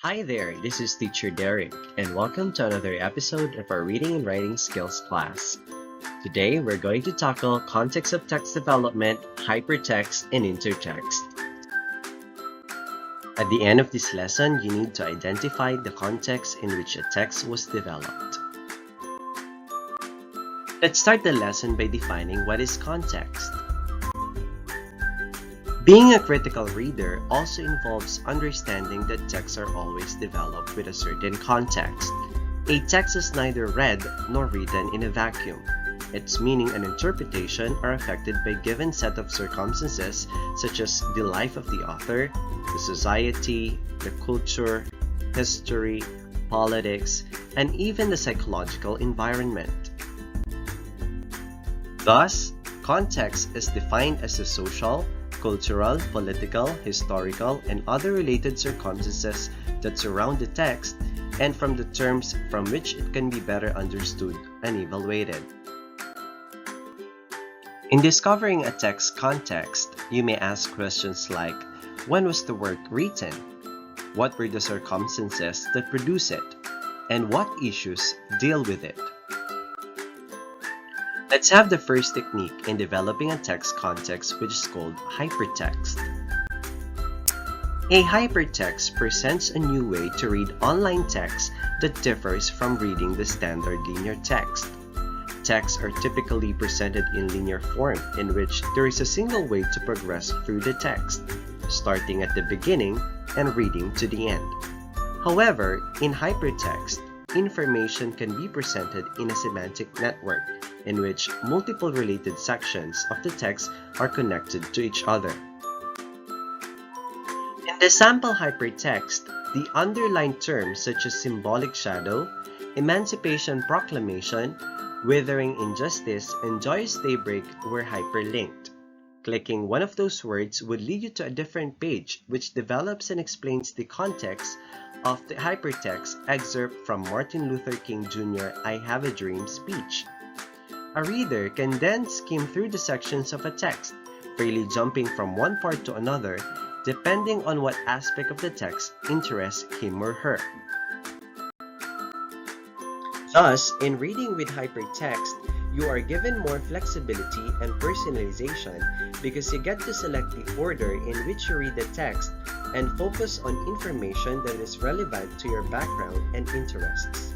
Hi there, this is Teacher Derek, and welcome to another episode of our Reading and Writing Skills class. Today, we're going to tackle context of text development, hypertext, and intertext. At the end of this lesson, you need to identify the context in which a text was developed. Let's start the lesson by defining what is context. Being a critical reader also involves understanding that texts are always developed with a certain context. A text is neither read nor written in a vacuum. Its meaning and interpretation are affected by a given set of circumstances such as the life of the author, the society, the culture, history, politics, and even the psychological environment. Thus, context is defined as the social, cultural, political, historical, and other related circumstances that surround the text, and from the terms from which it can be better understood and evaluated. In discovering a text context, you may ask questions like, when was the work written? What were the circumstances that produce it? And what issues deal with it? Let's have the first technique in developing a text context, which is called hypertext. A hypertext presents a new way to read online text that differs from reading the standard linear text. Texts are typically presented in linear form, in which there is a single way to progress through the text, starting at the beginning and reading to the end. However, in hypertext, information can be presented in a semantic network, in which multiple related sections of the text are connected to each other. In the sample hypertext, the underlined terms such as symbolic shadow, emancipation proclamation, withering injustice, and joyous daybreak were hyperlinked. Clicking one of those words would lead you to a different page, which develops and explains the context of the hypertext excerpt from Martin Luther King Jr. I Have a Dream speech. A reader can then skim through the sections of a text, freely jumping from one part to another, depending on what aspect of the text interests him or her. Thus, in reading with hypertext, you are given more flexibility and personalization because you get to select the order in which you read the text and focus on information that is relevant to your background and interests.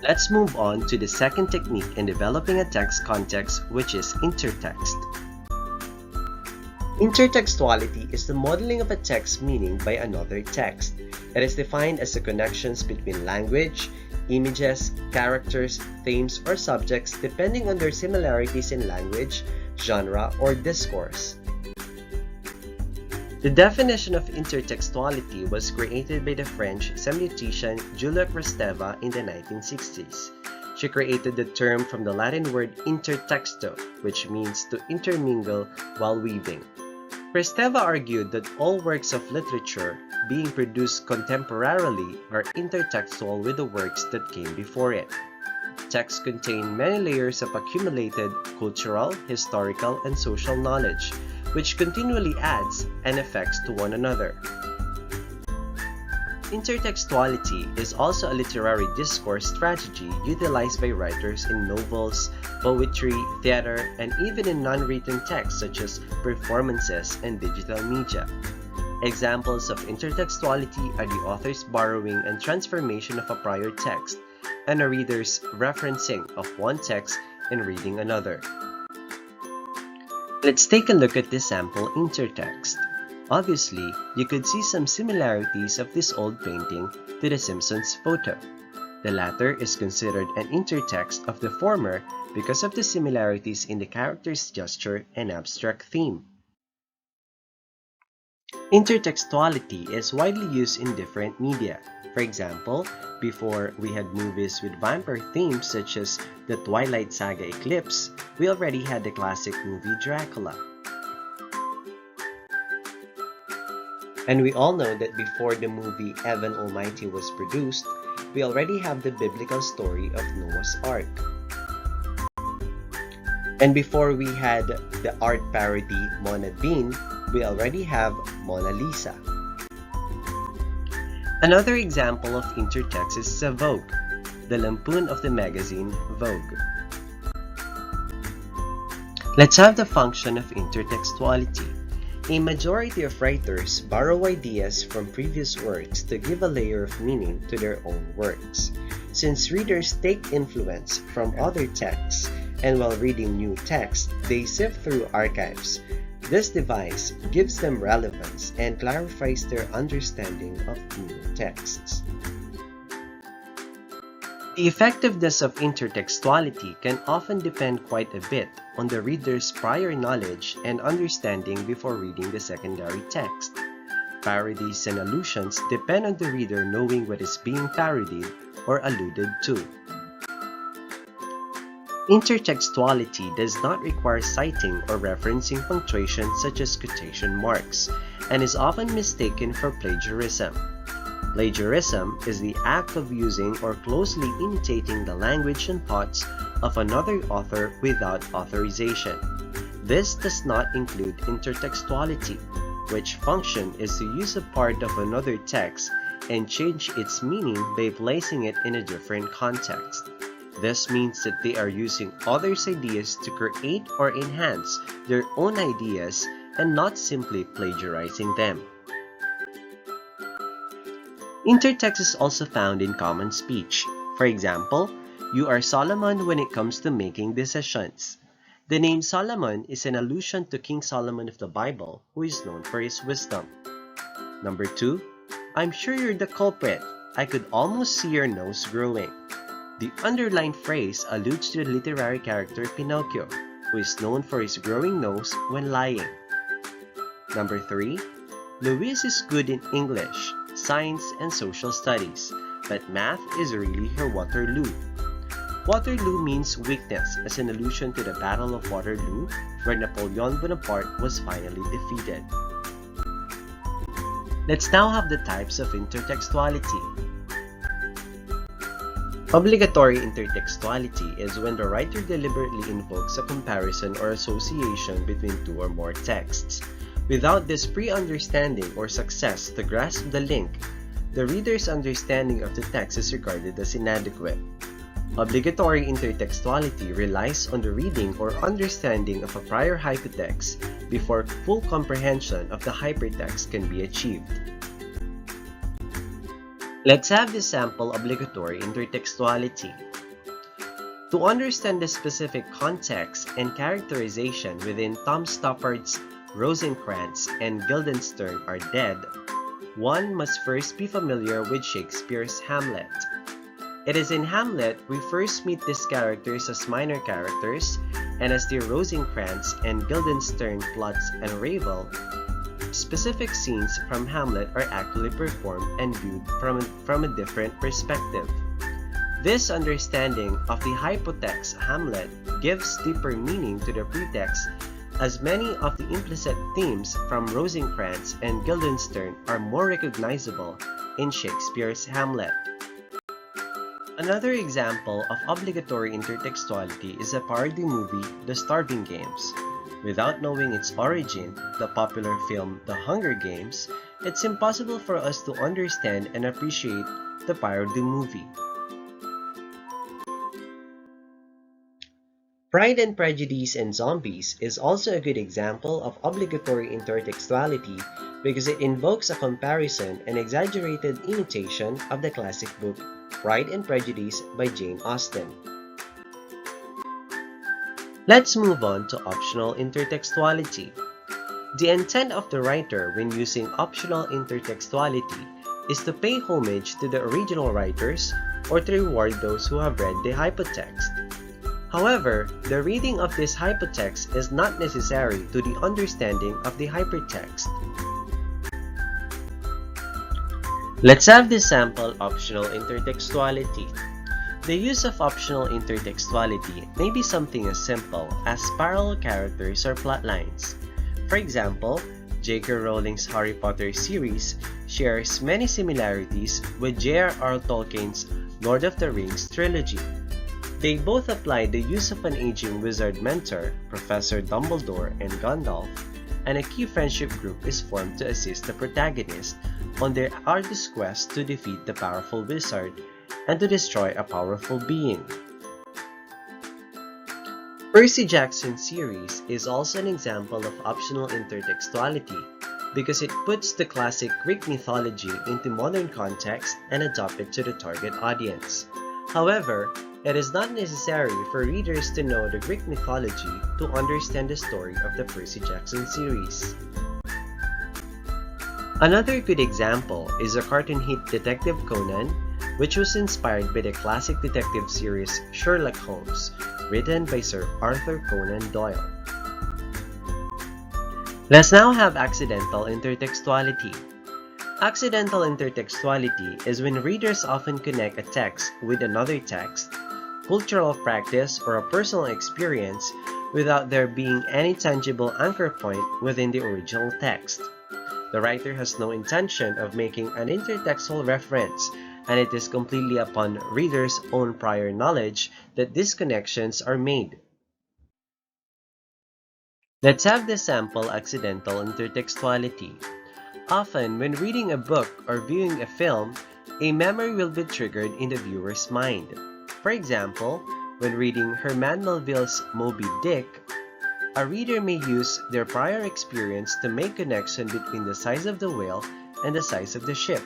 Let's move on to the second technique in developing a text context, which is intertext. Intertextuality is the modeling of a text meaning by another text. It is defined as the connections between language, images, characters, themes, or subjects depending on their similarities in language, genre, or discourse. The definition of intertextuality was created by the French semiotician Julia Kristeva in the 1960s. She created the term from the Latin word intertexto, which means to intermingle while weaving. Kristeva argued that all works of literature being produced contemporarily are intertextual with the works that came before it. Texts contain many layers of accumulated cultural, historical, and social knowledge, which continually adds and affects to one another. Intertextuality is also a literary discourse strategy utilized by writers in novels, poetry, theater, and even in non-written texts such as performances and digital media. Examples of intertextuality are the author's borrowing and transformation of a prior text, and a reader's referencing of one text and reading another. Let's take a look at this sample intertext. Obviously, you could see some similarities of this old painting to the Simpsons photo. The latter is considered an intertext of the former because of the similarities in the character's gesture and abstract theme. Intertextuality is widely used in different media. For example, before we had movies with vampire themes such as the Twilight Saga Eclipse, we already had the classic movie Dracula. And we all know that before the movie Evan Almighty was produced, we already have the biblical story of Noah's Ark. And before we had the art parody Mona Bean, we already have Mona Lisa. Another example of intertext is Vogue, the lampoon of the magazine Vogue. Let's have the function of intertextuality. A majority of writers borrow ideas from previous works to give a layer of meaning to their own works. Since readers take influence from other texts, and while reading new text, they sift through archives, this device gives them relevance and clarifies their understanding of new texts. The effectiveness of intertextuality can often depend quite a bit on the reader's prior knowledge and understanding before reading the secondary text. Parodies and allusions depend on the reader knowing what is being parodied or alluded to. Intertextuality does not require citing or referencing punctuation such as quotation marks, and is often mistaken for plagiarism. Plagiarism is the act of using or closely imitating the language and thoughts of another author without authorization. This does not include intertextuality, which function is to use a part of another text and change its meaning by placing it in a different context. This means that they are using others' ideas to create or enhance their own ideas and not simply plagiarizing them. Intertext is also found in common speech. For example, you are Solomon when it comes to making decisions. The name Solomon is an allusion to King Solomon of the Bible, who is known for his wisdom. Number 2, I'm sure you're the culprit. I could almost see your nose growing. The underlined phrase alludes to the literary character Pinocchio, who is known for his growing nose when lying. Number 3, Louise is good in English, science, and social studies, but math is really her Waterloo. Waterloo means weakness as an allusion to the Battle of Waterloo, where Napoleon Bonaparte was finally defeated. Let's now have the types of intertextuality. Obligatory intertextuality is when the writer deliberately invokes a comparison or association between two or more texts. Without this pre-understanding or success to grasp the link, the reader's understanding of the text is regarded as inadequate. Obligatory intertextuality relies on the reading or understanding of a prior hypertext before full comprehension of the hypertext can be achieved. Let's have the sample obligatory intertextuality. To understand the specific context and characterization within Tom Stoppard's Rosencrantz and Guildenstern are dead, one must first be familiar with Shakespeare's Hamlet. It is in Hamlet we first meet these characters as minor characters, and as their Rosencrantz and Guildenstern plots unravel, specific scenes from Hamlet are actually performed and viewed from a different perspective. This understanding of the hypotext Hamlet gives deeper meaning to the pretext, as many of the implicit themes from Rosencrantz and Guildenstern are more recognizable in Shakespeare's Hamlet. Another example of obligatory intertextuality is a parody movie, The Starving Games. Without knowing its origin, the popular film The Hunger Games, it's impossible for us to understand and appreciate the parody movie. Pride and Prejudice and Zombies is also a good example of obligatory intertextuality because it invokes a comparison and exaggerated imitation of the classic book Pride and Prejudice by Jane Austen. Let's move on to optional intertextuality. The intent of the writer when using optional intertextuality is to pay homage to the original writers or to reward those who have read the hypertext. However, the reading of this hypertext is not necessary to the understanding of the hypertext. Let's have the sample optional intertextuality. The use of optional intertextuality may be something as simple as parallel characters or plot lines. For example, J.K. Rowling's Harry Potter series shares many similarities with J.R.R. Tolkien's Lord of the Rings trilogy. They both apply the use of an aging wizard mentor, Professor Dumbledore and Gandalf, and a key friendship group is formed to assist the protagonist, on their arduous quest to defeat the powerful wizard and to destroy a powerful being. Percy Jackson's series is also an example of optional intertextuality because it puts the classic Greek mythology into modern context and adapts it to the target audience. However, it is not necessary for readers to know the Greek mythology to understand the story of the Percy Jackson series. Another good example is the cartoon hit Detective Conan, which was inspired by the classic detective series Sherlock Holmes, written by Sir Arthur Conan Doyle. Let's now have accidental intertextuality. Accidental intertextuality is when readers often connect a text with another text, cultural practice, or a personal experience without there being any tangible anchor point within the original text. The writer has no intention of making an intertextual reference, and it is completely upon readers' own prior knowledge that these connections are made. Let's have the sample accidental intertextuality. Often, when reading a book or viewing a film, a memory will be triggered in the viewer's mind. For example, when reading Herman Melville's Moby Dick, a reader may use their prior experience to make connection between the size of the whale and the size of the ship.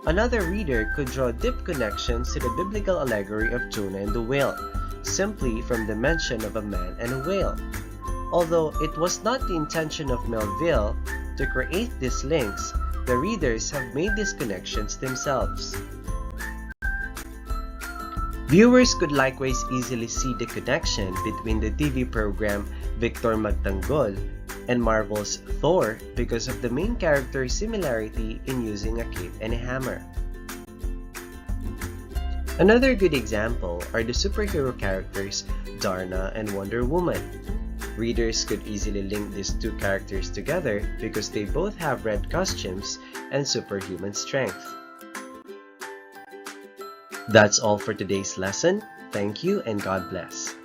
Another reader could draw deep connections to the biblical allegory of Jonah and the whale, simply from the mention of a man and a whale. Although it was not the intention of Melville to create these links, the readers have made these connections themselves. Viewers could likewise easily see the connection between the TV program Victor Magtanggol and Marvel's Thor because of the main character's similarity in using a cape and a hammer. Another good example are the superhero characters Darna and Wonder Woman. Readers could easily link these two characters together because they both have red costumes and superhuman strength. That's all for today's lesson. Thank you and God bless.